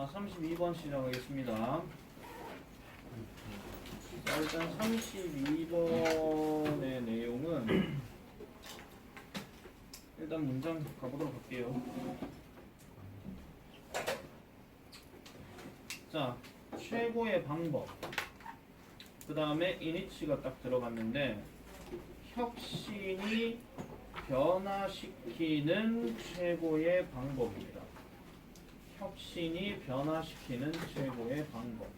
자, 32번 시작하겠습니다. 자, 일단 32번의 내용은 일단 문장 가보도록 할게요. 자, 최고의 방법. 그 다음에 이니치가 딱 들어갔는데 혁신이 변화시키는 최고의 방법입니다. 혁신이 변화시키는 최고의 방법.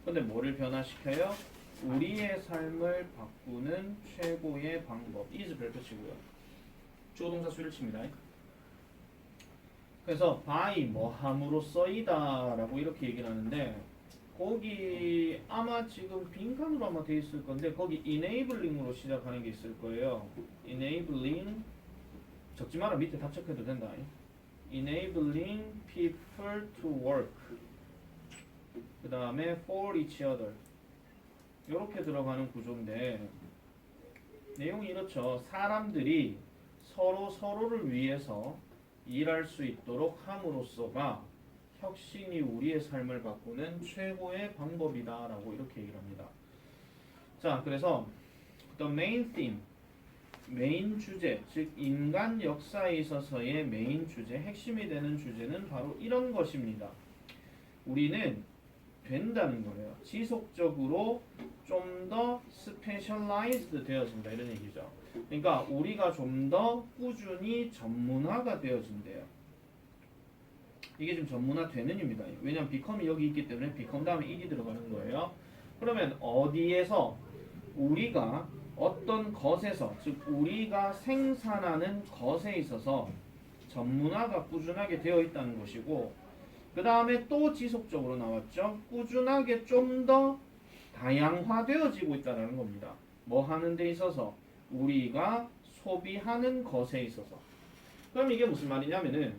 근데 뭐를 변화시켜요? 우리의 삶을 바꾸는 최고의 방법. is 별표치고요. 주어 동사 수를 칩니다. 그래서 by 뭐 함으로써이다 라고 이렇게 얘기를 하는데 거기 아마 지금 빈칸으로 아마 돼 있을 건데 거기 enabling으로 시작하는 게 있을 거예요. enabling 적지 마라. 밑에 다 체크해도 된다. enabling people to work. 그 다음에 for each other. 이렇게 들어가는 구조인데 내용이 이렇죠. 사람들이 서로를 위해서 일할 수 있도록 함으로써가 혁신이 우리의 삶을 바꾸는 최고의 방법이다 라고 이렇게 얘기를 합니다. 자, 그래서 the main theme, 메인 주제, 즉 인간 역사에 있어서의 메인 주제, 핵심이 되는 주제는 바로 이런 것입니다. 우리는 된다는 거예요. 지속적으로 좀 더 스페셜라이즈드 되어진다 이런 얘기죠. 그러니까 우리가 좀 더 꾸준히 전문화가 되어진대요. 이게 좀 전문화 되는 입니다. 왜냐면 become이 여기 있기 때문에 become 다음에 it이 들어가는 거예요. 그러면 어디에서 우리가 어떤 것에서, 즉 우리가 생산하는 것에 있어서 전문화가 꾸준하게 되어 있다는 것이고, 그 다음에 또 지속적으로 나왔죠. 꾸준하게 좀 더 다양화되어지고 있다는 겁니다. 뭐 하는 데 있어서? 우리가 소비하는 것에 있어서. 그럼 이게 무슨 말이냐면은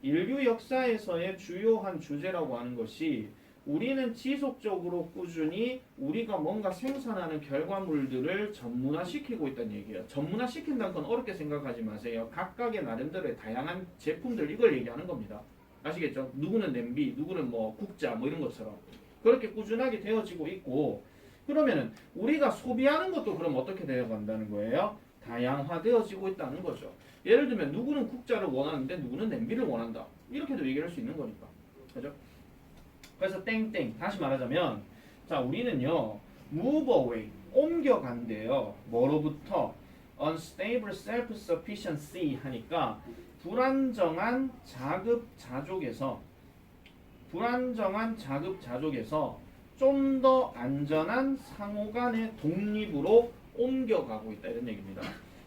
인류 역사에서의 주요한 주제라고 하는 것이 우리는 지속적으로 꾸준히 우리가 뭔가 생산하는 결과물들을 전문화시키고 있다는 얘기예요. 전문화시킨다는 건 어렵게 생각하지 마세요. 각각의 나름대로의 다양한 제품들 이걸 얘기하는 겁니다. 아시겠죠? 누구는 냄비, 누구는 뭐 국자 뭐 이런 것처럼 그렇게 꾸준하게 되어지고 있고, 그러면은 우리가 소비하는 것도 그럼 어떻게 되어간다는 거예요? 다양화되어지고 있다는 거죠. 예를 들면 누구는 국자를 원하는데 누구는 냄비를 원한다. 이렇게도 얘기할 수 있는 거니까. 그죠? 그래서 땡땡 다시 말하자면 자 우리는요 move away 옮겨간대요. 뭐로부터? unstable self-sufficiency 하니까 불안정한 자급자족에서 좀 더 안전한 상호간의 독립으로 옮겨가고 있다 이런 얘기입니다.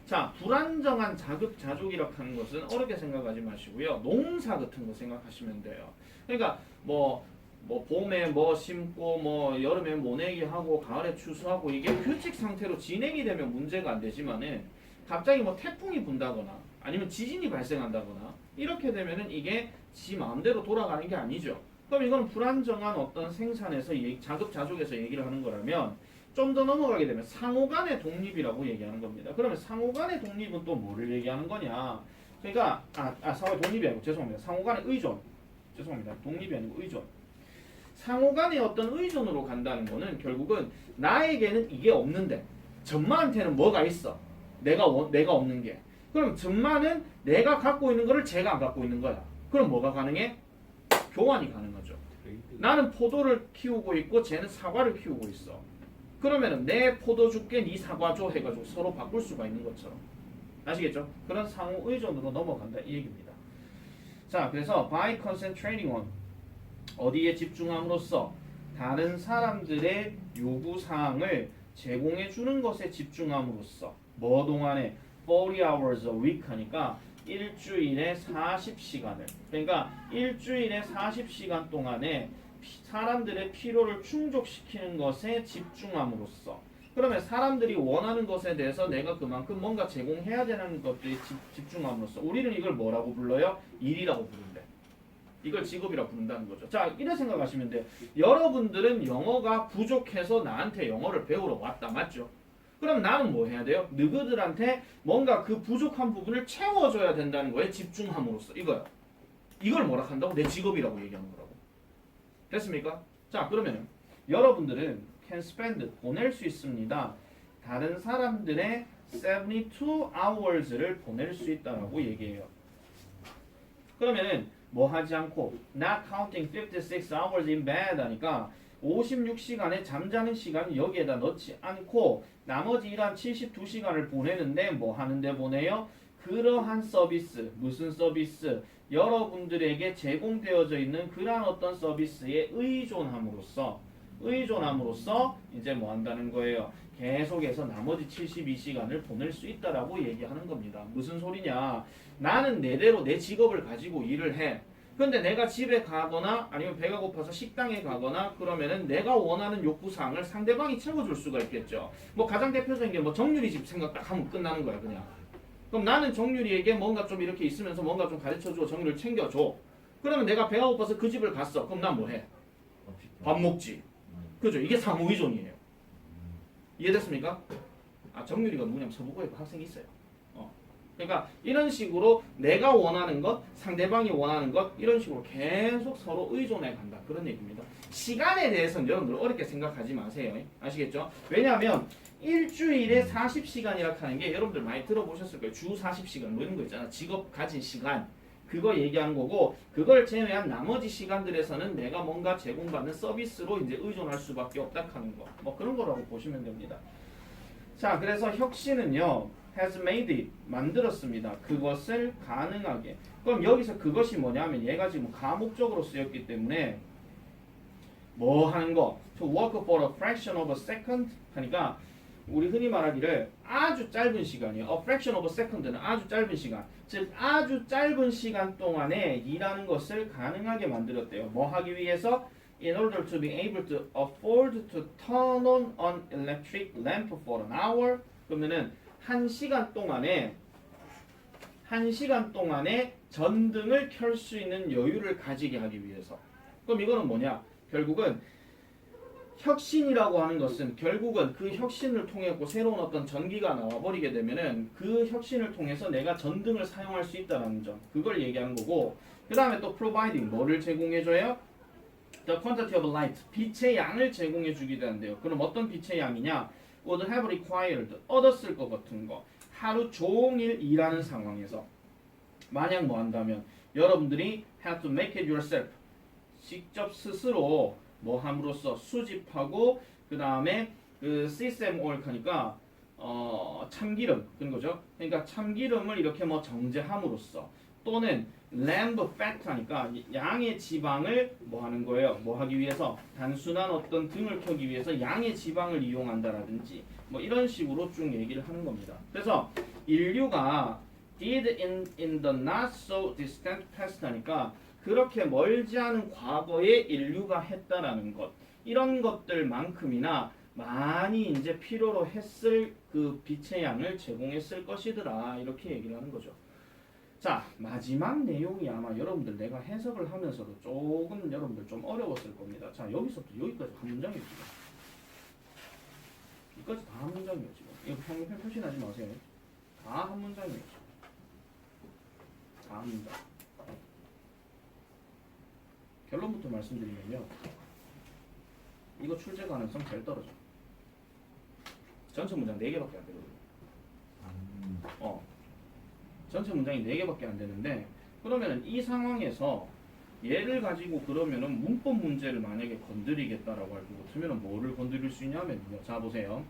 자, 불안정한 자급자족이라고 하는 것은 어렵게 생각하지 마시고요. 농사 같은 거 생각하시면 돼요. 그러니까 뭐 봄에 뭐 심고 뭐 여름에 모내기 하고 가을에 추수하고 이게 규칙 상태로 진행이 되면 문제가 안 되지만은 갑자기 뭐 태풍이 분다거나 아니면 지진이 발생한다거나 이렇게 되면은 이게 지 마음대로 돌아가는 게 아니죠. 그럼 이건 불안정한 어떤 생산에서 자급자족에서 얘기를 하는 거라면 좀 더 넘어가게 되면 상호간의 독립이라고 얘기하는 겁니다. 그러면 상호간의 독립은 또 뭐를 얘기하는 거냐? 그러니까 상호간의 독립이 아니고 죄송합니다. 상호간의 의존. 죄송합니다. 독립이 아니고 의존. 상호간의 어떤 의존으로 간다는 거는 결국은 나에게는 이게 없는데 전마한테는 뭐가 있어? 내가 없는 게. 그럼 전마는 내가 갖고 있는 거를 제가 안 갖고 있는 거야. 그럼 뭐가 가능해? 교환이 가능하죠. 나는 포도를 키우고 있고 쟤는 사과를 키우고 있어. 그러면은 내 포도 줄게 네 사과 줘 해가지고 서로 바꿀 수가 있는 것처럼. 아시겠죠? 그런 상호 의존으로 넘어간다 이 얘기입니다. 자, 그래서 by concentrating on 어디에 집중함으로써 다른 사람들의 요구사항을 제공해 주는 것에 집중함으로써 뭐 동안에 40 hours a week 하니까 일주일에 40시간을 그러니까 일주일에 40시간 동안에 사람들의 필요를 충족시키는 것에 집중함으로써 그러면 사람들이 원하는 것에 대해서 내가 그만큼 뭔가 제공해야 되는 것들에 집중함으로써 우리는 이걸 뭐라고 불러요? 일이라고 부른대. 이걸 직업이라고 부른다는 거죠. 자, 이런 생각하시면 돼요. 여러분들은 영어가 부족해서 나한테 영어를 배우러 왔다. 맞죠? 그럼 나는 뭐 해야 돼요? 너희들한테 뭔가 그 부족한 부분을 채워줘야 된다는 거에 집중함으로써 이거요. 이걸 뭐라 한다고? 내 직업이라고 얘기하는 거라고. 됐습니까? 자, 그러면 여러분들은 can spend 보낼 수 있습니다. 다른 사람들의 72 hours를 보낼 수 있다라고 얘기해요. 그러면은 뭐 하지 않고 not counting 56 hours in bed 하니까 56시간의 잠자는 시간 여기에다 넣지 않고 나머지 일한 72시간을 보내는데 뭐 하는데 보내요? 그러한 서비스, 무슨 서비스? 여러분들에게 제공되어져 있는 그러한 어떤 서비스에 의존함으로써 이제 뭐 한다는 거예요? 계속해서 나머지 72시간을 보낼 수 있다라고 얘기하는 겁니다. 무슨 소리냐? 나는 내대로 내 직업을 가지고 일을 해. 근데 내가 집에 가거나 아니면 배가 고파서 식당에 가거나 그러면은 내가 원하는 욕구사항을 상대방이 채워줄 수가 있겠죠. 뭐 가장 대표적인 게 뭐 정유리 집 생각 딱 하면 끝나는 거야 그냥. 그럼 나는 정유리에게 뭔가 좀 이렇게 있으면서 뭔가 좀 가르쳐주고 정유리를 챙겨줘. 그러면 내가 배가 고파서 그 집을 갔어. 그럼 난 뭐 해? 밥 먹지. 그죠? 이게 상호의존이에요. 이해됐습니까? 아 정유리가 누구냐면 서부고에 학생이 있어요. 그러니까 이런 식으로 내가 원하는 것, 상대방이 원하는 것 이런 식으로 계속 서로 의존해 간다. 그런 얘기입니다. 시간에 대해서는 여러분들 어렵게 생각하지 마세요. 아시겠죠? 왜냐하면 일주일에 40시간이라 하는 게 여러분들 많이 들어보셨을 거예요. 주 40시간 뭐 이런 거 있잖아. 직업 가진 시간. 그거 얘기하는 거고 그걸 제외한 나머지 시간들에서는 내가 뭔가 제공받는 서비스로 이제 의존할 수밖에 없다 하는 거. 뭐 그런 거라고 보시면 됩니다. 자, 그래서 혁신은요. has made it 만들었습니다. 그것을 가능하게. 그럼 여기서 그것이 뭐냐면 얘가 지금 가목적으로 쓰였기 때문에 뭐 하는 거? To work for a fraction of a second 하니까 우리 흔히 말하기를 아주 짧은 시간이에요. A fraction of a second는 아주 짧은 시간. 즉 아주 짧은 시간 동안에 일하는 것을 가능하게 만들었대요. 뭐 하기 위해서? In order to be able to afford to turn on an electric lamp for an hour. 그러면은 한 시간 동안에 전등을 켤 수 있는 여유를 가지게 하기 위해서. 그럼 이거는 뭐냐? 결국은 혁신이라고 하는 것은 결국은 그 혁신을 통해 새로운 어떤 전기가 나와버리게 되면은 그 혁신을 통해서 내가 전등을 사용할 수 있다는 점. 그걸 얘기하는 거고. 그 다음에 또 providing 뭐를 제공해줘요? The quantity of light 빛의 양을 제공해주기도 한대요. 그럼 어떤 빛의 양이냐? would have required 얻었을 것 같은 거 하루 종일 일하는 상황에서 만약 뭐 한다면 여러분들이 have to make it yourself 직접 스스로 뭐 함으로써 수집하고 그 다음에 그 system oil 하니까 참기름 그런 거죠. 그러니까 참기름을 이렇게 뭐 정제함으로써 또는 lamb fat 하니까 양의 지방을 뭐 하는 거예요? 뭐 하기 위해서 단순한 어떤 등을 켜기 위해서 양의 지방을 이용한다라든지 뭐 이런 식으로 쭉 얘기를 하는 겁니다. 그래서 인류가 did in the not so distant past 하니까 그렇게 멀지 않은 과거에 인류가 했다라는 것 이런 것들만큼이나 많이 이제 필요로 했을 그 빛의 양을 제공했을 것이더라 이렇게 얘기를 하는 거죠. 자, 마지막 내용이 아마 여러분들 내가 해석을 하면서도 조금 여러분들 좀 어려웠을 겁니다. 자, 여기서부터 여기까지 한 문장이에요, 지금. 여기까지 다 한 문장이에요, 지금. 이거 평균 표시하지 마세요. 다 한 문장이에요, 지금. 다 한 문장. 결론부터 말씀드리면요. 이거 출제 가능성 제일 떨어져. 전체 문장 4개밖에 안 되거든요. 전체 문장이 4개밖에 안 되는데 그러면 이 상황에서 얘를 가지고 그러면은 문법 문제를 만약에 건드리겠다라고 할 것 같으면 뭐를 건드릴 수 있냐면요. 자 보세요.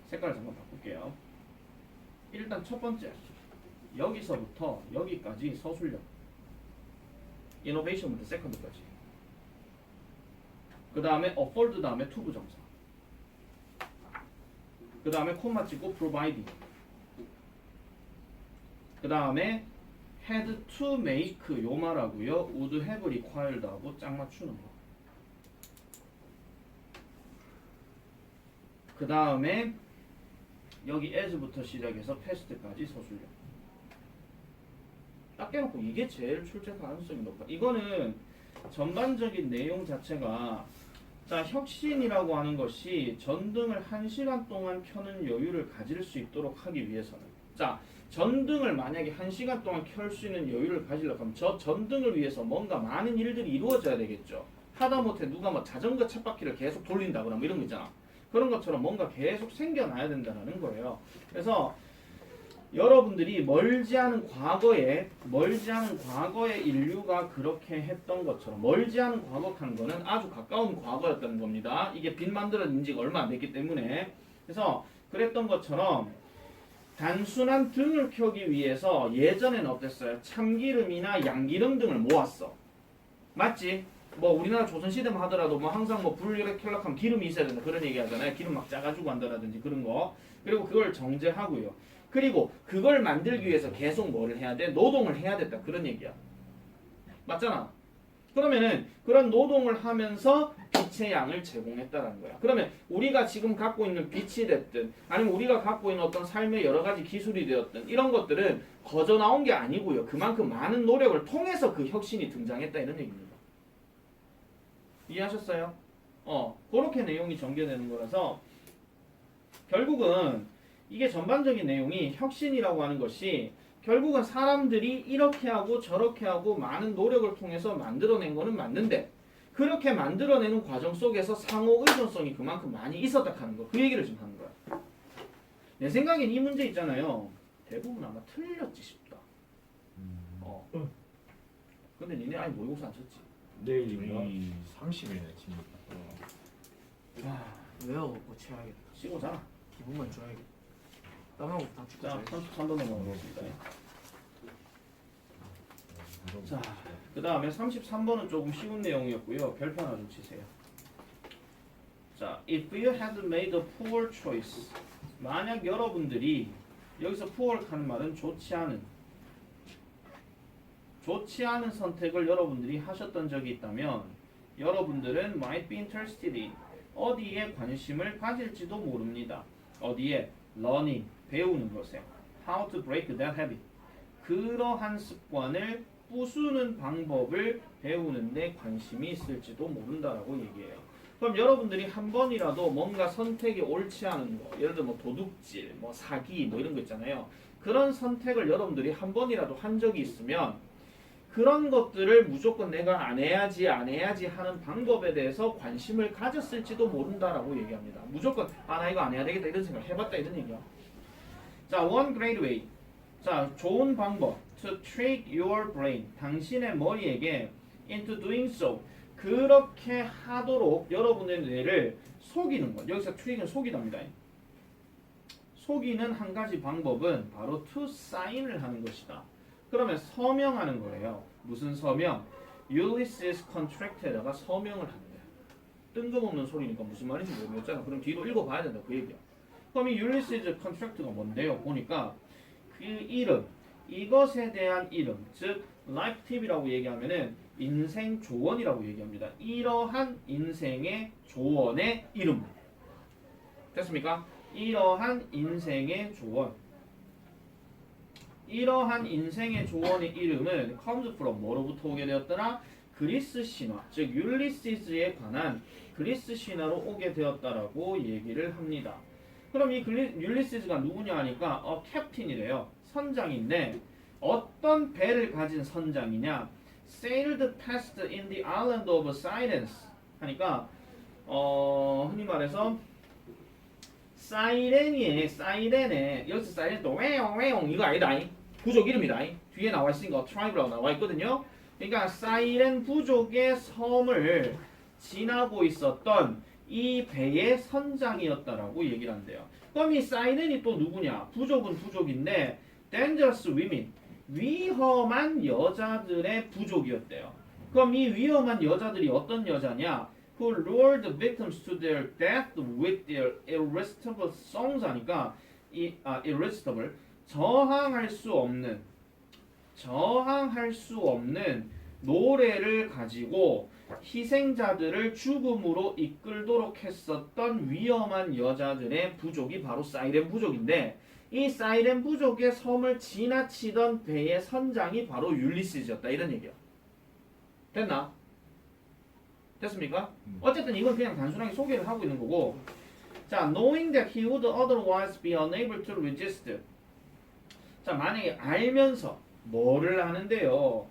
색깔을 잠깐 바꿀게요. 일단 첫 번째 여기서부터 여기까지 서술력 이노베이션부터 세컨드까지 그 다음에 afford 다음에 to 부정사 그 다음에 콤마 찍고 providing 그 다음에 had to make 요 말하고요. would have required 하고 짝 맞추는 거. 그 다음에 여기 as부터 시작해서 past까지 서술력. 딱 깨놓고 이게 제일 출제 가능성이 높아. 이거는 전반적인 내용 자체가 자 혁신이라고 하는 것이 전등을 1시간 동안 켜는 여유를 가질 수 있도록 하기 위해서는 자 전등을 만약에 1시간 동안 켤 수 있는 여유를 가지려고 하면 저 전등을 위해서 뭔가 많은 일들이 이루어져야 되겠죠. 하다못해 누가 뭐 자전거 쳇바퀴를 계속 돌린다거나 뭐 이런 거 있잖아. 그런 것처럼 뭔가 계속 생겨나야 된다는 거예요. 그래서 여러분들이 멀지 않은 과거에 인류가 그렇게 했던 것처럼 멀지 않은 과거한 거는 아주 가까운 과거였다는 겁니다. 이게 빛 만들어진 지가 얼마 안 됐기 때문에. 그래서 그랬던 것처럼 단순한 등을 켜기 위해서 예전에는 어땠어요? 참기름이나 양기름 등을 모았어. 맞지? 뭐 우리나라 조선시대만 하더라도 뭐 항상 뭐 불을 켜려고 하면 기름이 있어야 된다 그런 얘기 하잖아요. 기름 막 짜가지고 한다라든지 그런 거. 그리고 그걸 정제하고요. 그리고 그걸 만들기 위해서 계속 뭐를 해야 돼? 노동을 해야 됐다 그런 얘기야. 맞잖아. 그러면은 그런 노동을 하면서 빛의 양을 제공했다는 거야. 그러면 우리가 지금 갖고 있는 빛이 됐든 아니면 우리가 갖고 있는 어떤 삶의 여러 가지 기술이 되었든 이런 것들은 거저 나온 게 아니고요. 그만큼 많은 노력을 통해서 그 혁신이 등장했다 이런 얘기입니다. 이해하셨어요? 그렇게 내용이 전개되는 거라서 결국은 이게 전반적인 내용이 혁신이라고 하는 것이 결국은 사람들이 이렇게 하고 저렇게 하고 많은 노력을 통해서 만들어낸 거는 맞는데 그렇게 만들어내는 과정 속에서 상호 의존성이 그만큼 많이 있었다 하는 거. 그 얘기를 지금 하는 거야. 내 생각엔 이 문제 있잖아요. 대부분 아마 틀렸지 싶다. 근데 니네 아예 모의고사 안 쳤지? 내일인가? 30일에 지금. 외워갖고 채워야겠다. 쉬고 자라. 기분만 줘야겠다. 땀하고 다 죽고 자, 자야지. 33번 넘어가겠습니다. 자, 그 다음에 33번은 조금 쉬운 내용이었고요. 별표 하나 좀 치세요. 자, if you had made a poor choice. 만약 여러분들이 여기서 poor 하는 말은 좋지 않은 선택을 여러분들이 하셨던 적이 있다면 여러분들은 might be interested in 어디에 관심을 가질지도 모릅니다. 어디에? learning, 배우는 것에. how to break that habit. 그러한 습관을 부수는 방법을 배우는데 관심이 있을지도 모른다라고 얘기해요. 그럼 여러분들이 한 번이라도 뭔가 선택이 옳지 않은 거, 예를 들어 뭐 도둑질, 뭐 사기, 뭐 이런 거 있잖아요. 그런 선택을 여러분들이 한 번이라도 한 적이 있으면 그런 것들을 무조건 내가 안 해야지 하는 방법에 대해서 관심을 가졌을지도 모른다라고 얘기합니다. 무조건 나 이거 안 해야 되겠다 이런 생각 해봤다 이런 얘기야. 자, one great way. 자, 좋은 방법. To trick your brain. 당신의 머리에게 into doing so. 그렇게 하도록 여러분의 뇌를 속이는 것. 여기서 trick은 속이답니다. 속이는 한 가지 방법은 바로 to sign을 하는 것이다. 그러면 서명하는 거예요. 무슨 서명? Ulysses contract에다가 서명을 하는 거야. 뜬금없는 소리니까 무슨 말인지 모르겠잖아. 그럼 뒤로 읽어봐야 된다 그 얘기야. 그럼 이 Ulysses contract가 뭔데요? 보니까 그 이름, 이것에 대한 이름, 즉 life 팁이라고 얘기하면은 인생 조언이라고 얘기합니다. 이러한 인생의 조언의 이름. 됐습니까? 이러한 인생의 조언. 이러한 인생의 조언의 이름은 comes from 뭐로부터 오게 되었더라? 그리스 신화, 즉 율리시스에 관한 그리스 신화로 오게 되었다라고 얘기를 합니다. 그럼 이 율리시스가 누구냐 하니까 캡틴이래요. 선장인데 어떤 배를 가진 선장이냐? Sailed past in the island of silence 하니까 흔히 말해서 사이렌에 여기서 사이렌 또 웨옹 이거 아니다. 부족 이름이다. 뒤에 나와 있으니까 트라이브라고 나와 있거든요. 그러니까 사이렌 부족의 섬을 지나고 있었던 이 배의 선장이었다라고 얘기를 한대요. 그럼 이 사이렌이 또 누구냐? 부족은 부족인데 dangerous women, 위험한 여자들의 부족이었대요. 그럼 이 위험한 여자들이 어떤 여자냐? Who lured victims to their death with their irresistible songs 하니까 irresistible 저항할 수 없는 노래를 가지고 희생자들을 죽음으로 이끌도록 했었던 위험한 여자들의 부족이 바로 사이렌 부족인데 이 사이렌 부족의 섬을 지나치던 배의 선장이 바로 율리시스였다 이런 얘기야. 됐나? 됐습니까? 어쨌든 이건 그냥 단순하게 소개를 하고 있는 거고. 자, knowing that he would otherwise be unable to resist. 자, 만약에 알면서 뭐를 하는데요?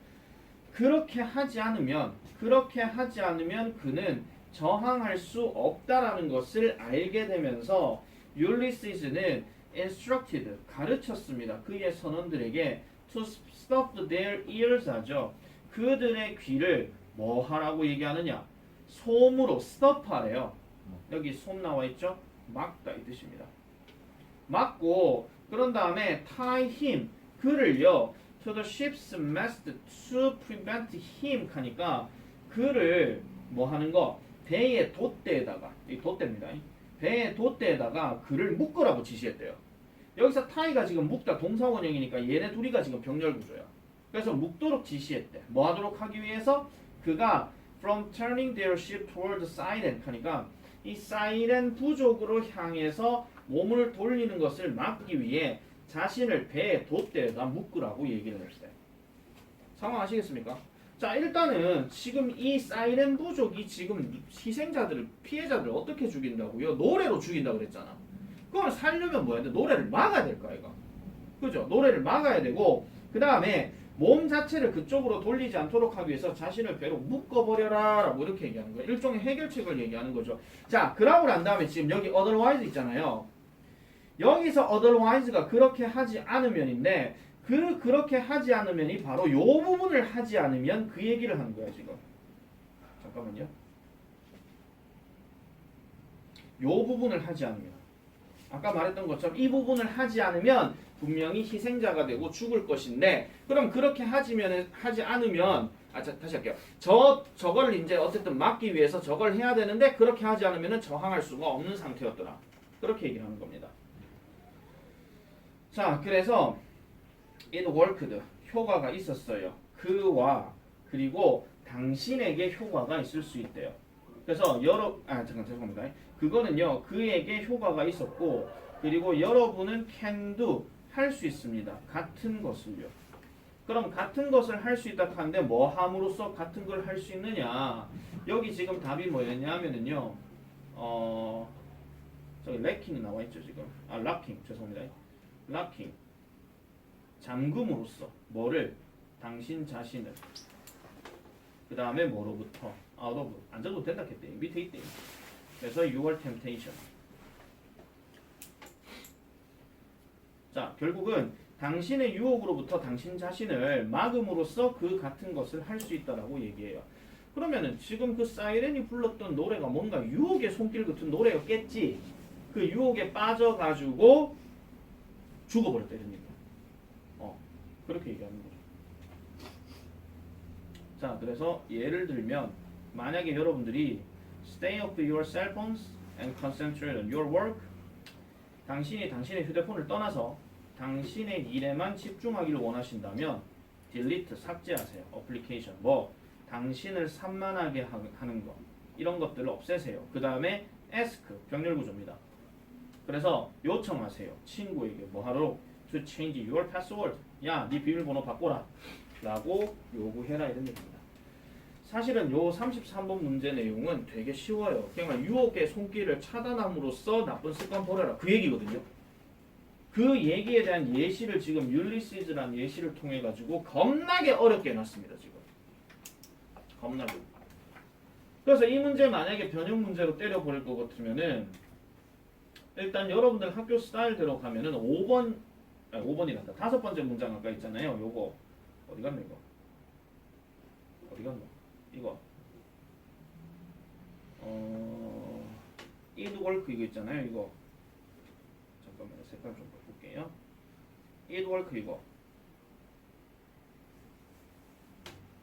그렇게 하지 않으면 그렇게 하지 않으면 그는 저항할 수 없다라는 것을 알게 되면서 율리시스는 instructed 가르쳤습니다. 그의 선원들에게 to stop their ears 하죠. 그들의 귀를 뭐 하라고 얘기하느냐? 솜으로 stop 하래요. 여기 솜 나와 있죠? 막다 이 뜻입니다. 막고 그런 다음에 tie him 그를요 to the ship's mast to prevent him 하니까 그를 뭐 하는 거 배의 돛대에다가 이 돛대입니다. 배의 돛대에다가 그를 묶으라고 지시했대요. 여기서 tie가 지금 묶다 동사원형이니까 얘네 둘이가 지금 병렬 구조야. 그래서 묶도록 지시했대. 뭐 하도록 하기 위해서 그가 from turning their ship toward siren 하니까 이 사이렌 부족으로 향해서 몸을 돌리는 것을 막기 위해 자신을 배의 돛대에다 묶으라고 얘기를 했어요. 상황 아시겠습니까? 자 일단은 지금 이 사이렌 부족이 지금 희생자들을 피해자들을 어떻게 죽인다고요? 노래로 죽인다고 그랬잖아. 그걸 살려면 뭐야? 노래를 막아야 될 거야 이거. 그죠? 노래를 막아야 되고 그 다음에 몸 자체를 그쪽으로 돌리지 않도록 하기 위해서 자신을 배로 묶어버려라 라고 이렇게 얘기하는 거예요. 일종의 해결책을 얘기하는 거죠. 자 그러고 난 다음에 지금 여기 otherwise 있잖아요. 여기서 otherwise가 그렇게 하지 않으면인데 그렇게 하지 않으면이 바로 요 부분을 하지 않으면 그 얘기를 하는 거야 지금. 잠깐만요. 요 부분을 하지 않으면 아까 말했던 것처럼 이 부분을 하지 않으면 분명히 희생자가 되고 죽을 것인데 그럼 그렇게 하지 않으면 다시 할게요. 저걸 이제 어쨌든 막기 위해서 저걸 해야 되는데 그렇게 하지 않으면 저항할 수가 없는 상태였더라. 그렇게 얘기를 하는 겁니다. 자, 그래서 it worked 효과가 있었어요. 그와 그리고 당신에게 효과가 있을 수 있대요. 그래서 죄송합니다. 그거는요 그에게 효과가 있었고 그리고 여러분은 can do 할 수 있습니다. 같은 것을요. 그럼 같은 것을 할 수 있다 하는데 뭐 함으로써 같은 걸 할 수 있느냐? 여기 지금 답이 뭐였냐면은요. 저기 래킹이 나와 있죠 지금. 락킹 죄송합니다. 락킹 잠금으로써 뭐를 당신 자신을 그 다음에 뭐로부터 out of 안 적어도 된다 했대. 밑에 있대. 그래서 your temptation. 자 결국은 당신의 유혹으로부터 당신 자신을 막음으로써 그 같은 것을 할 수 있다라고 얘기해요. 그러면은 지금 그 사이렌이 불렀던 노래가 뭔가 유혹의 손길 같은 노래였겠지. 그 유혹에 빠져가지고 죽어버렸다 이런 얘기야. 그렇게 얘기하는 거죠. 자 그래서 예를 들면 만약에 여러분들이 stay off your cell phones and concentrate on your work 당신이 당신의 휴대폰을 떠나서 당신의 일에만 집중하기를 원하신다면 delete 삭제하세요. application 뭐 당신을 산만하게 하는 거 이런 것들을 없애세요. 그 다음에 ask 병렬 구조입니다. 그래서 요청하세요. 친구에게 뭐 하도록 to change your password 야 네 비밀번호 바꿔라 라고 요구해라 이런 얘기입니다. 사실은 요 33번 문제 내용은 되게 쉬워요. 그냥 유혹의 손길을 차단함으로써 나쁜 습관 버려라 그 얘기거든요. 그 얘기에 대한 예시를 지금 율리시즈라는 예시를 통해 가지고 겁나게 어렵게 해놨습니다. 지금 겁나게. 그래서 이 문제 만약에 변형 문제로 때려버릴 것 같으면은 일단 여러분들 학교 스타일대로 가면은 5번이란다. 5번째 문장 아까 있잖아요. 요거 어디 갔나 이거? 어디 갔나? 이거 it work 이거 있잖아요. 이거 잠깐만요. 색깔 좀 바꿀게요. it work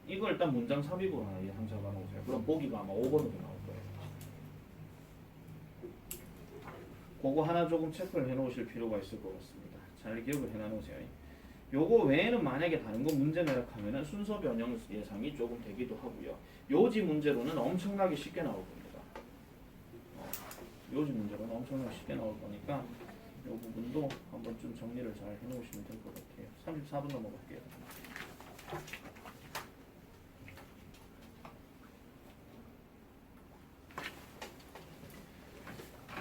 이거 일단 문장 삽입으로 하나 한 잡아놓으세요. 그럼 보기가 아마 5번으로 나올 거예요. 그거 하나 조금 체크를 해놓으실 필요가 있을 것 같습니다. 잘 기억을 해놔놓으세요. 요거 외에는 만약에 다른 거 문제 내락하면은 순서 변형 예상이 조금 되기도 하고요. 요지 문제로는 엄청나게 쉽게 나올 겁니다. 요지 문제로는 엄청나게 쉽게 나올 거니까 요 부분도 한번 좀 정리를 잘 해놓으시면 될 것 같아요. 34분 넘어갈게요.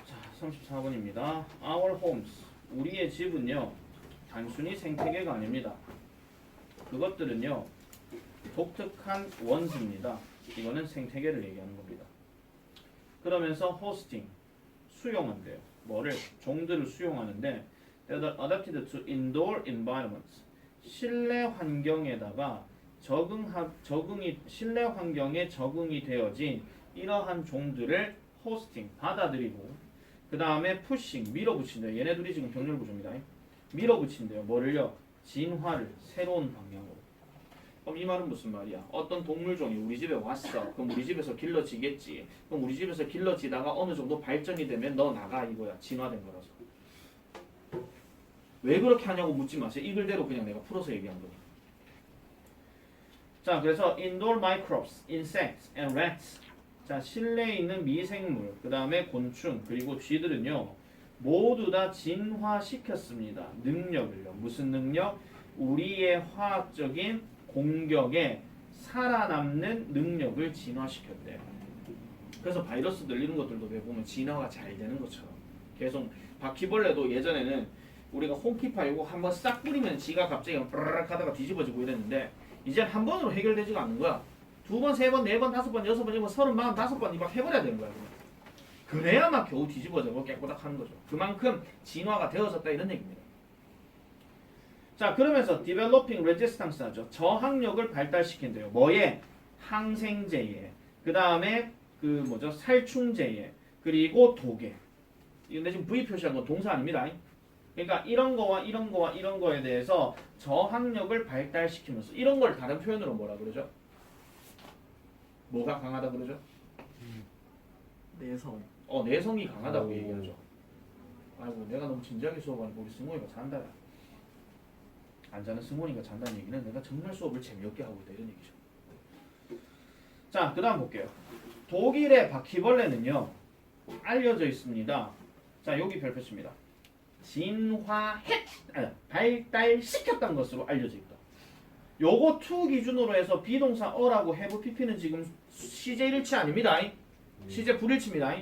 자, 34번입니다. Our homes, 우리의 집은요 단순히 생태계가 아닙니다. 그것들은요 독특한 원소입니다. 이거는 생태계를 얘기하는 겁니다. 그러면서 hosting 수용한대요. 뭐를? 종들을 수용하는데 that are adapted to indoor environments 실내 환경에다가 실내 환경에 적응이 되어진 이러한 종들을 hosting 받아들이고 그 다음에 pushing 밀어붙인대요. 얘네들이 지금 병렬 구조입니다. 밀어붙인대요. 뭐를요? 진화를 새로운 방향으로. 그럼 이 말은 무슨 말이야? 어떤 동물종이 우리 집에 왔어. 그럼 우리 집에서 길러지겠지. 그럼 우리 집에서 길러지다가 어느 정도 발전이 되면 너 나가 이거야. 진화된 거라서. 왜 그렇게 하냐고 묻지 마세요. 이 글대로 그냥 내가 풀어서 얘기한 거니까. 자, 그래서 indoor microbes, insects and rats. 자, 실내에 있는 미생물, 그 다음에 곤충, 그리고 쥐들은요. 모두 다 진화시켰습니다. 능력을요. 무슨 능력? 우리의 화학적인 공격에 살아남는 능력을 진화시켰대요. 그래서 바이러스들 이런 것들도 왜 보면 진화가 잘 되는 것처럼 계속 바퀴벌레도 예전에는 우리가 홈키파 이거 한번 싹 뿌리면 지가 갑자기 브르륵 하다가 뒤집어지고 이랬는데 이제 한 번으로 해결되지가 않는 거야. 두 번, 세 번, 네 번, 다섯 번, 여섯 번, 일곱, 35번 막 해버려야 되는 거야. 그래야만 겨우 뒤집어지고 깨꼬닥 하는 거죠. 그만큼 진화가 되어졌다 이런 얘기입니다. 자, 그러면서 developing resistance 하죠. 저항력을 발달시킨대요. 뭐에? 항생제에. 그 다음에 살충제에. 그리고 독에. 근데 지금 V 표시한 건 동사 아닙니다. 그러니까 이런 거와 이런 거와 이런 거에 대해서 저항력을 발달시키면서 이런 걸 다른 표현으로 뭐라 그러죠? 뭐가 강하다 그러죠? 내성. 내성이 강하다고 얘기하죠. 아이고 내가 너무 진지하게 수업하니까 우리 승호이가 잔다. 안 자는 승호이가 잔다는 얘기는 내가 정말 수업을 재미없게 하고 있다 이런 얘기죠. 자, 그 다음 볼게요. 독일의 바퀴벌레는요 알려져 있습니다. 자, 여기 별표입니다. 발달시켰던 것으로 알려져 있다. 요거 to 기준으로 해서 비동사 어라고 have pp는 지금 시제 일치 아닙니다. 시제 불일치입니다.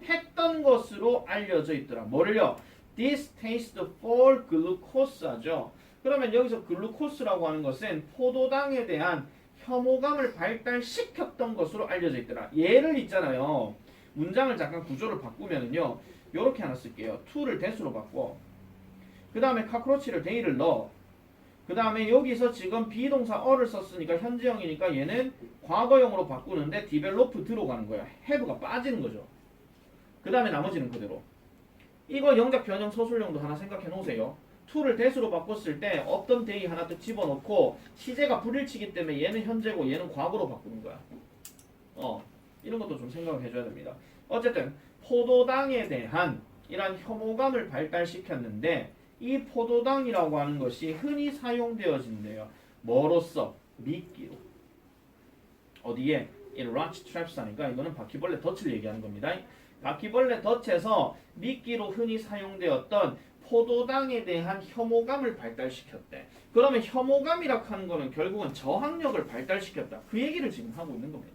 했던 것으로 알려져 있더라. 뭐를요? distaste for glucose 하죠. 그러면 여기서 글루코스라고 하는 것은 포도당에 대한 혐오감을 발달시켰던 것으로 알려져 있더라. 얘를 있잖아요. 문장을 잠깐 구조를 바꾸면은요. 요렇게 하나 쓸게요. to를 that으로 바꿔. 그 다음에 cockroach를 they를 넣어. 그 다음에 여기서 지금 비동사 어를 썼으니까 현재형이니까 얘는 과거형으로 바꾸는데 develop 들어가는 거야. have가 빠지는 거죠. 그 다음에 나머지는 그대로. 이거 영작 변형 서술형도 하나 생각해 놓으세요. to를 that으로 바꿨을 때 어떤 they 하나 또 집어넣고 시제가 불일치기 때문에 얘는 현재고 얘는 과거로 바꾸는 거야. 이런 것도 좀 생각을 해줘야 됩니다. 어쨌든 포도당에 대한 이런 혐오감을 발달시켰는데 이 포도당이라고 하는 것이 흔히 사용되어진대요. 뭐로써? 미끼로. 어디에? in rat traps 하니까 이거는 바퀴벌레 덫을 얘기하는 겁니다. 바퀴벌레 덫에서 미끼로 흔히 사용되었던 포도당에 대한 혐오감을 발달시켰대. 그러면 혐오감이라고 하는 거는 결국은 저항력을 발달시켰다. 그 얘기를 지금 하고 있는 겁니다.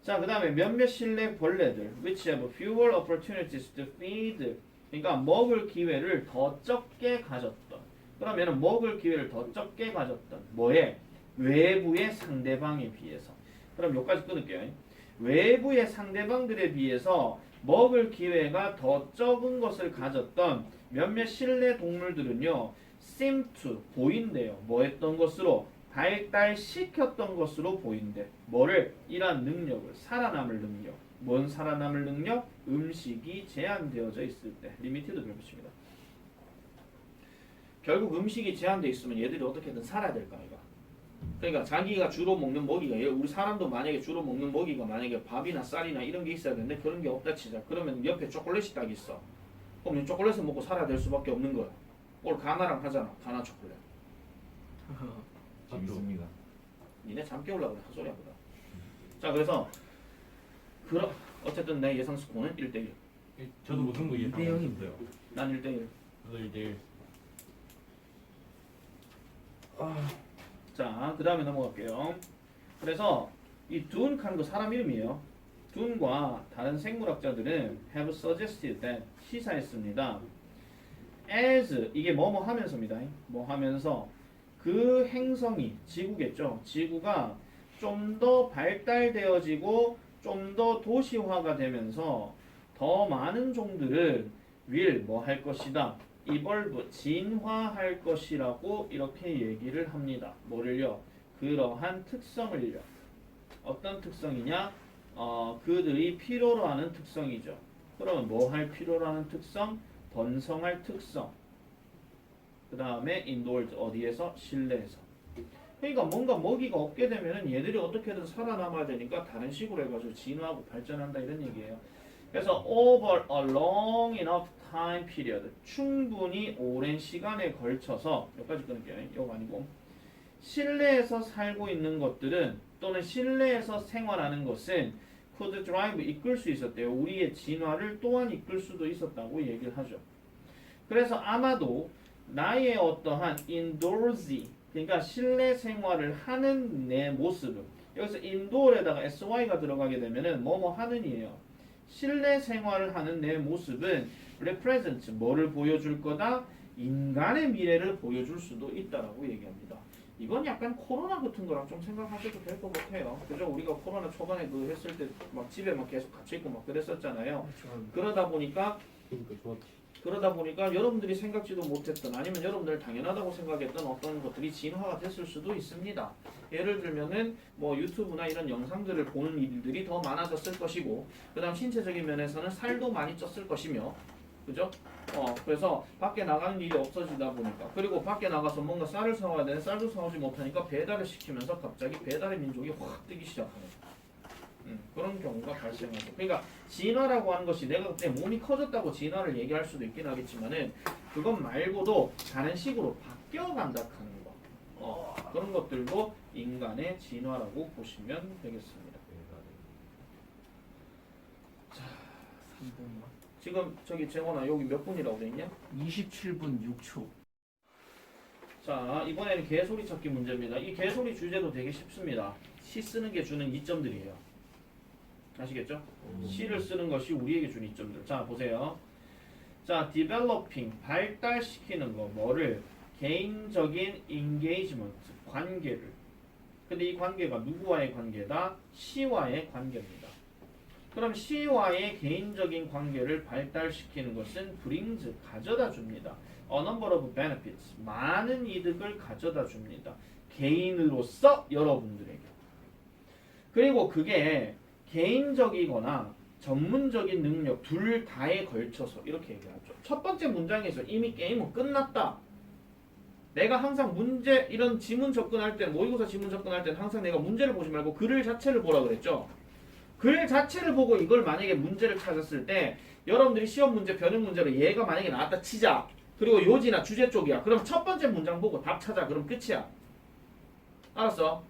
자, 그 다음에 몇몇 실내 벌레들 which have fewer opportunities to feed 그러니까 먹을 기회를 더 적게 가졌던 그러면 먹을 기회를 더 적게 가졌던 뭐에? 외부의 상대방에 비해서 그럼 여기까지 끊을게요. 외부의 상대방들에 비해서 먹을 기회가 더 적은 것을 가졌던 몇몇 실내 동물들은요 seem to 보인대요. 뭐 했던 것으로? 발달시켰던 것으로 보인대. 뭐를? 이러한 능력을 살아남을 능력. 뭔 살아남을 능력? 음식이 제한되어져 있을 때. 리미티드 별표입니다. 결국 음식이 제한되어 있으면 얘들이 어떻게든 살아야 될까 이거. 그러니까 자기가 주로 먹는 먹이가 우리 사람도 만약에 주로 먹는 먹이가 만약에 밥이나 쌀이나 이런 게 있어야 되는데 그런 게 없다 치자. 그러면 옆에 초콜릿이 딱 있어. 그럼 이 초콜릿을 먹고 살아야 될 수밖에 없는 거야. 오늘 가나랑 하잖아. 가나 초콜릿. 재밌습니다. 니네 잠 깨우려고 그래. 헛소리 하거든. 자, 그래서 어쨌든 내 예상 스코어는 1대1. 저도 무슨 거 예상 2대 0 못했어요. 난 1대1. 저도 1대1. 자, 그 다음에 넘어갈게요. 그래서 이 둔 하는 거 사람 이름이에요. 둔과 다른 생물학자들은 have suggested that 시사했습니다. as 이게 뭐뭐 하면서입니다. 뭐 하면서 그 행성이 지구겠죠. 지구가 좀 더 발달되어지고 좀 더 도시화가 되면서 더 많은 종들은 will 뭐 할 것이다. evolve 진화할 것이라고 이렇게 얘기를 합니다. 뭐를요? 그러한 특성을요. 어떤 특성이냐? 그들이 필요로 하는 특성이죠. 그러면 뭐 할 필요로 하는 특성? 번성할 특성. 그 다음에 indoors 어디에서? 실내에서. 그러니까 뭔가 먹이가 없게 되면은 얘들이 어떻게든 살아남아야 되니까 다른 식으로 해가지고 진화하고 발전한다 이런 얘기예요. 그래서 over a long enough time period 충분히 오랜 시간에 걸쳐서 여기까지 끊을게요. 이거 아니고 실내에서 살고 있는 것들은 또는 실내에서 생활하는 것은 could drive 이끌 수 있었대요. 우리의 진화를 또한 이끌 수도 있었다고 얘기를 하죠. 그래서 아마도 나의 어떠한 indoorsy 그러니까 실내 생활을 하는 내 모습은 여기서 indoor에다가 sy가 들어가게 되면은 뭐뭐 하는이에요. 실내 생활을 하는 내 모습은 represent 뭐를 보여줄 거다? 인간의 미래를 보여줄 수도 있다라고 얘기합니다. 이건 약간 코로나 같은 거랑 좀 생각하셔도 될 것 같아요. 그죠? 우리가 코로나 초반에 그 했을 때 막 집에 막 계속 갇혀 있고 막 그랬었잖아요. 그러다 보니까 여러분들이 생각지도 못했던 아니면 여러분들 당연하다고 생각했던 어떤 것들이 진화가 됐을 수도 있습니다. 예를 들면은 뭐 유튜브나 이런 영상들을 보는 일들이 더 많아졌을 것이고 그 다음 신체적인 면에서는 살도 많이 쪘을 것이며 그죠? 그래서 밖에 나가는 일이 없어지다 보니까 그리고 밖에 나가서 뭔가 쌀을 사와야 되는데 쌀도 사오지 못하니까 배달을 시키면서 갑자기 배달의 민족이 확 뜨기 시작하는 그런 경우가 발생하죠. 그러니까 진화라고 하는 것이 내가 그때 몸이 커졌다고 진화를 얘기할 수도 있긴 하겠지만은 그것 말고도 다른 식으로 바뀌어간다 하는 거 그런 것들도 인간의 진화라고 보시면 되겠습니다. 자, 3분만. 지금 저기 재원아 여기 몇 분이라고 돼 있냐? 27분 6초. 자, 이번에는 개소리 찾기 문제입니다. 이 개소리 주제도 되게 쉽습니다. 시 쓰는 게 주는 이점들이에요. 아시겠죠? 시를 쓰는 것이 우리에게 주는 이점들. 자, 보세요. 자, developing 발달시키는 거 뭐를? 개인적인 engagement 관계를. 근데 이 관계가 누구와의 관계다? 시와의 관계입니다. 그럼 시와의 개인적인 관계를 발달시키는 것은 brings 가져다 줍니다. A number of benefits 많은 이득을 가져다 줍니다. 개인으로서 여러분들에게. 그리고 그게 개인적이거나 전문적인 능력 둘 다에 걸쳐서 이렇게 얘기하죠. 첫 번째 문장에서 이미 게임은 끝났다. 내가 항상 문제 이런 지문 접근할 때 모의고사 지문 접근할 때는 항상 내가 문제를 보지 말고 글 자체를 보라 그랬죠. 글 자체를 보고 이걸 만약에 문제를 찾았을 때 여러분들이 시험 문제 변형 문제로 얘가 만약에 나왔다 치자. 그리고 요지나 주제 쪽이야. 그럼 첫 번째 문장 보고 답 찾아. 그럼 끝이야. 알았어?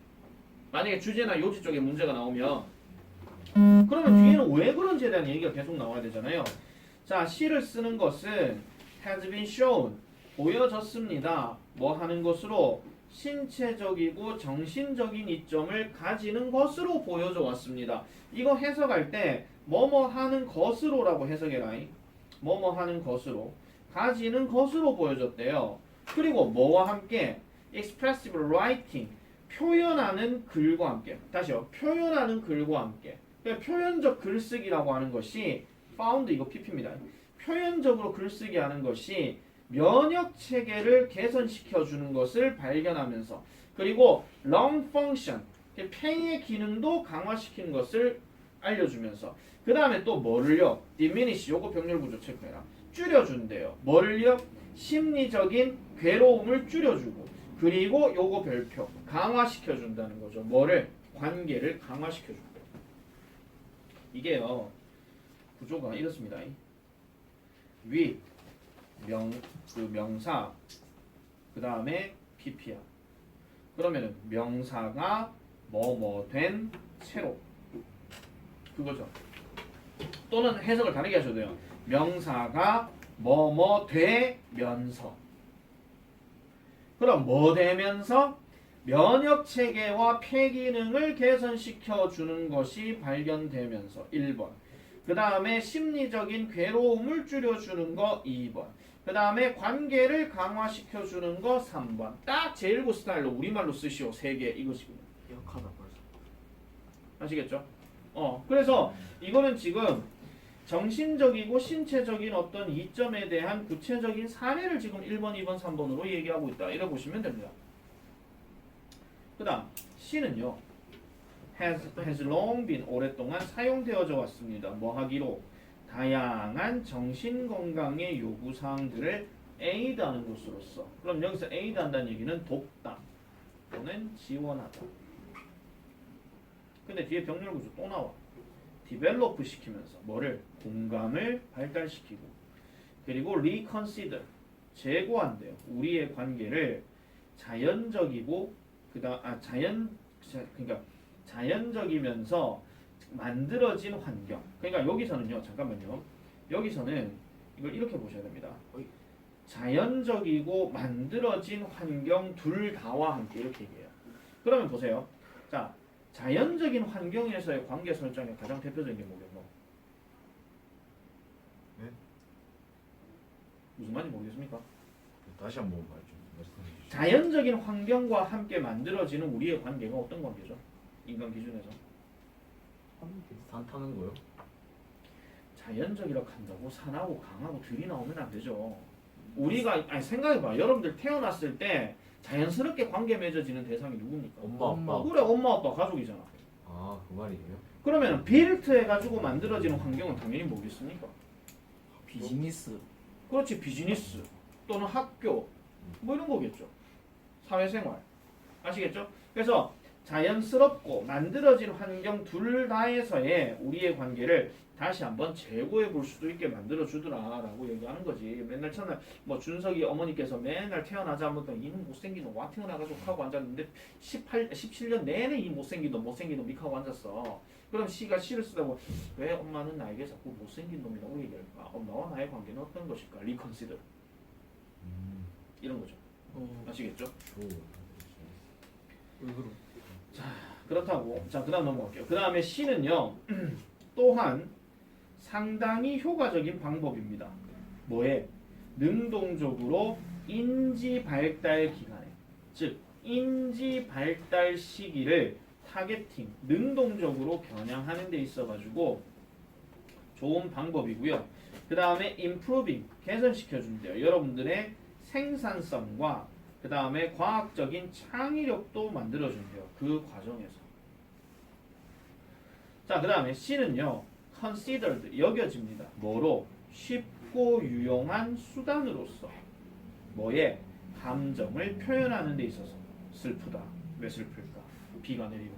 만약에 주제나 요지 쪽에 문제가 나오면 그러면 뒤에는 왜 그런지에 대한 얘기가 계속 나와야 되잖아요. 자, 시를 쓰는 것은 has been shown 보여졌습니다. 뭐 하는 것으로? 신체적이고 정신적인 이점을 가지는 것으로 보여져 왔습니다. 이거 해석할 때 뭐뭐 하는 것으로라고 해석해라. 뭐뭐 하는 것으로 가지는 것으로 보여졌대요. 그리고 뭐와 함께? expressive writing 표현하는 글과 함께. 다시요. 표현하는 글과 함께. 표현적 글쓰기라고 하는 것이 found 이거 PP입니다. 표현적으로 글쓰기 하는 것이 면역 체계를 개선시켜 주는 것을 발견하면서 그리고 lung function 폐의 기능도 강화시키는 것을 알려주면서 그 다음에 또 뭐를요? diminish 요거 병렬 구조 체크해라. 줄여준대요. 뭘요? 심리적인 괴로움을 줄여주고 그리고 요거 별표 강화시켜준다는 거죠. 뭐를? 관계를 강화시켜준다. 이게요 구조가 이렇습니다. 위 명사 그 다음에 PP야. 그러면은 명사가 뭐뭐 된 채로 그거죠. 또는 해석을 다르게 하셔도 돼요. 명사가 뭐뭐 되면서 그럼 뭐 되면서 면역 체계와 폐 기능을 개선시켜 주는 것이 발견되면서 1번. 그 다음에 심리적인 괴로움을 줄여주는 거 2번. 그 다음에 관계를 강화시켜주는 거 3번. 딱 제1구 스타일로 우리말로 쓰시오. 3개 이것이군요. 역하다 벌써. 아시겠죠? 그래서 이거는 지금 정신적이고 신체적인 어떤 이점에 대한 구체적인 사례를 지금 1번, 2번, 3번으로 얘기하고 있다. 이렇게 보시면 됩니다. 그 다음 C는요. has long been 오랫동안 사용되어져 왔습니다. 뭐 하기로? 다양한 정신건강의 요구사항들을 aid하는 것으로서. 그럼 여기서 aid한다는 얘기는 돕다 또는 지원하다. 근데 뒤에 병렬구조 또 나와. 디벨로프 시키면서 뭐를? 공감을 발달시키고 그리고 reconsider 재고한대요. 우리의 관계를 자연적이고 그러니까 자연적이면서 만들어진 환경. 그러니까 여기서는요. 잠깐만요. 여기서는 이걸 이렇게 보셔야 됩니다. 자연적이고 만들어진 환경 둘 다와 함께 이렇게 얘기해요. 그러면 보세요. 자, 자연적인 환경에서의 관계 설정의 가장 대표적인 게 뭐겠노? 네? 무슨 말인지 모르겠습니까? 다시 한번 말씀해 주시죠. 자연적인 환경과 함께 만들어지는 우리의 관계가 어떤 관계죠? 인간 기준에서 산 타는 거요? 자연적이라고 한다고 산하고 강하고 들이 나오면 안 되죠. 우리가 생각해봐. 여러분들 태어났을 때 자연스럽게 관계 맺어지는 대상이 누굽니까? 엄마 아빠. 그래 엄마 아빠 가족이잖아. 아, 그 말이에요? 그러면 빌트 해가지고 만들어지는 환경은 당연히 뭐겠습니까? 비즈니스. 그렇지. 비즈니스 또는 학교 뭐 이런 거겠죠. 사회생활 아시겠죠? 그래서 자연스럽고 만들어진 환경 둘 다에서의 우리의 관계를 다시 한번 재고해 볼 수도 있게 만들어 주더라라고 얘기하는 거지. 맨날 첫날 뭐 준석이 어머니께서 맨날 태어나자마자 이는 못생긴 놈 와 태어나가지고 하고 앉았는데 17년 내내 이 못생긴 놈 하고 앉았어. 그럼 씨가 씨를 쓰다고 왜 엄마는 나에게 자꾸 못생긴 놈이라고 얘기할까? 엄마와 나의 관계는 어떤 것일까? 리컨시더 이런 거죠. 아시겠죠? 그렇다고. 자, 그 다음 넘어갈게요. 그 다음에 C는요. 또한 상당히 효과적인 방법입니다. 뭐에? 능동적으로 인지 발달 기간에, 즉 인지 발달 시기를 타겟팅, 능동적으로 겨냥하는 데 있어가지고 좋은 방법이고요. 그 다음에 improving, 개선시켜 준대요. 여러분들의 생산성과 그 다음에 과학적인 창의력도 만들어 준대요. 그 과정에서. 자, 그 다음에 C는요. considered, 여겨집니다. 뭐로? 쉽고 유용한 수단으로서. 뭐에? 감정을 표현하는 데 있어서. 슬프다. 왜 슬플까? 비가 내리고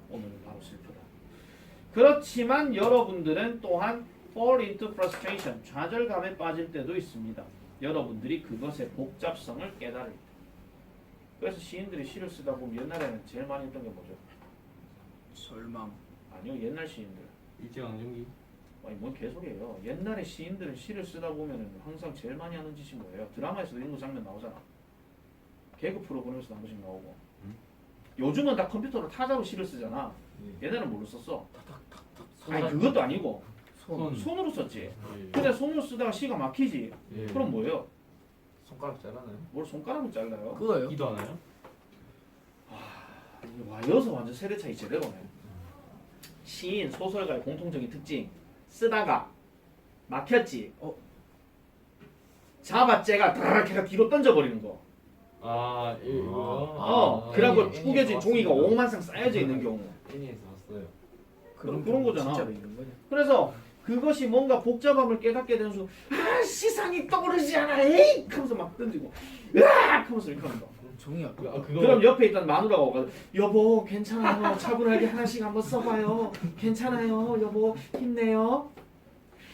오늘은 바로 슬프다. 그렇지만 여러분들은 또한 fall into frustration, 좌절감에 빠질 때도 있습니다. 여러분들이 그것의 복잡성을 깨달을 때. 그래서 시인들이 시를 쓰다 보면 옛날에는 제일 많이 했던 게 뭐죠? 절망. 아니요, 옛날 시인들. 일제강점기. 아니 뭔 개소리예요. 옛날에 시인들은 시를 쓰다 보면은 항상 제일 많이 하는 짓이 뭐예요? 드라마에서도 이런 거 장면 나오잖아. 개그 프로그램에서도 한 번씩 나오고. 요즘은 다 컴퓨터로 타자로 시를 쓰잖아. 옛날에는 뭘로 썼어? 아니 그것도 아니고 손으로 썼지. 예. 근데 손으로 쓰다가 시가 막히지. 예. 그럼 뭐예요? 손가락 잘라나요? 뭘 손가락으로 잘라요? 그거요? 기도 하나요? 와, 여기서 완전 세대 차이 제대로네. 시인, 소설가의 공통적인 특징. 쓰다가 막혔지. 잡았제가 드르륵 해가 뒤로 던져버리는 거. 아, 그래갖고 예, 구겨진 예, 종이가 맞습니다. 5만 장 쌓여져 있는 경우. 애니에서 봤어요. 그런 경우 거잖아. 진짜로 있는 거냐? 그래서 그것이 뭔가 복잡함을 깨닫게 되는 순간 시상이 떠오르지 않아. 에이! 하면서 막 던지고 으악! 하면서 이렇게 하는 거. 종이야. 그거 그럼 옆에 있던 마누라가 오거든. 여보 괜찮아요. 차분하게 하나씩 한번 써봐요. 괜찮아요. 여보 힘내요.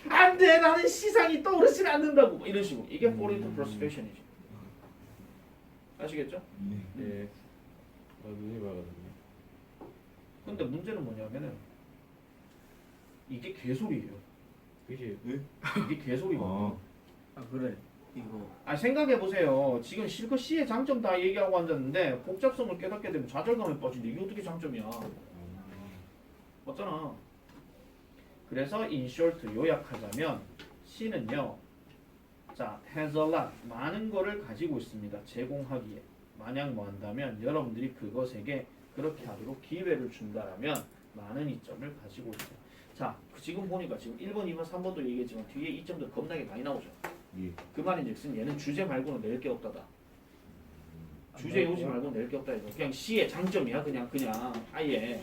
안돼 나는 시상이 떠오르지 않는다고. 뭐 이런 식으로. 이게 fall into frustration이지. 아시겠죠? 예. 눈이 밝아졌네. 근데 문제는 뭐냐면은 이게 개소리예요. 그게 이게 개소리거든요. 아 그래. 이거 생각해 보세요. 지금 실컷 C의 장점 다 얘기하고 앉았는데 복잡성을 깨닫게 되면 좌절감에 빠진데 이게 어떻게 장점이야? 맞잖아. 그래서 in short 요약하자면 C는요. 자, has a lot 많은 거를 가지고 있습니다. 제공하기에 만약 뭐 한다면 여러분들이 그것에게 그렇게 하도록 기회를 준다라면 많은 이점을 가지고 있어요. 자, 지금 보니까 지금 1번, 2번, 3번도 얘기했지만 뒤에 이점들 겁나게 많이 나오죠. 예. 그 말인즉슨 얘는 주제 말고는 낼 게 없다다. 주제 요지 말고 낼 게 없다 이거. 그냥 C의 장점이야. 그냥 아예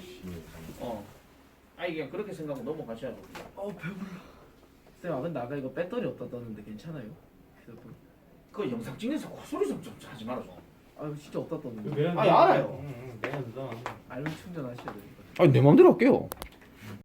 아예 그냥 그렇게 생각하고 넘어가셔야 됩니다. 배불러. 쌤, 근데 아까 이거 배터리 없다 떴는데 괜찮아요? 휴대폰. 그 영상 찍면서 헛소리 좀 하지 말아줘. 이거 진짜 없다 떴는데. 내가 아니, 알아요. 내가 누가 알면 충전하셔야 되니까. 아니 내 맘대로 할게요.